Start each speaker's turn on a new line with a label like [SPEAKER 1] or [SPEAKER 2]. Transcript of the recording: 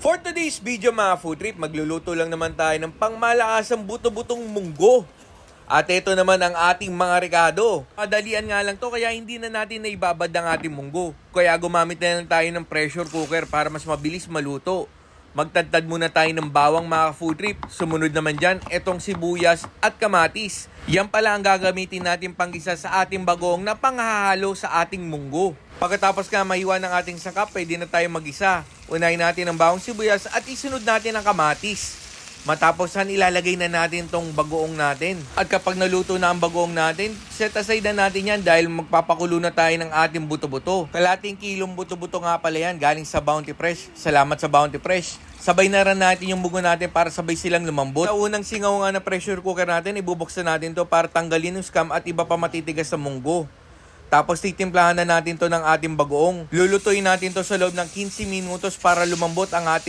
[SPEAKER 1] For today's video mga food trip, magluluto lang naman tayo ng pangmalakasang buto-butong munggo. At ito naman ang ating mga rekado. Madalian nga lang to kaya hindi na natin naibabad ang ating munggo. Kaya gumamit na lang tayo ng pressure cooker para mas mabilis maluto. Magtadtad muna tayo ng bawang mga food trip. Sumunod naman dyan, etong sibuyas at kamatis. Yan pala ang gagamitin natin panggisa sa ating bagoong na panghahalo sa ating munggo. Pagkatapos nga mahiwa ng ating sangkap, pwede na tayo mag-isa. Unahin natin ang bawang sibuyas at isunod natin ang kamatis. Matapos ilalagay na natin tong bagoong natin. At kapag naluto na ang bagoong natin, set aside na natin yan dahil magpapakulo na tayo ng ating buto-buto. Kalating kilong buto-buto nga pala yan galing sa Bounty Fresh. Salamat sa Bounty Fresh. Sabay na rin natin yung munggo natin para sabay silang lumambot. Sa unang singaw nga na pressure cooker natin, ibubuksan natin to para tanggalin yung scum at iba pa matitigas sa munggo. Tapos titimplahan na natin to ng ating bagoong. Lulutuin natin to sa loob ng 15 minutos para lumambot ang ating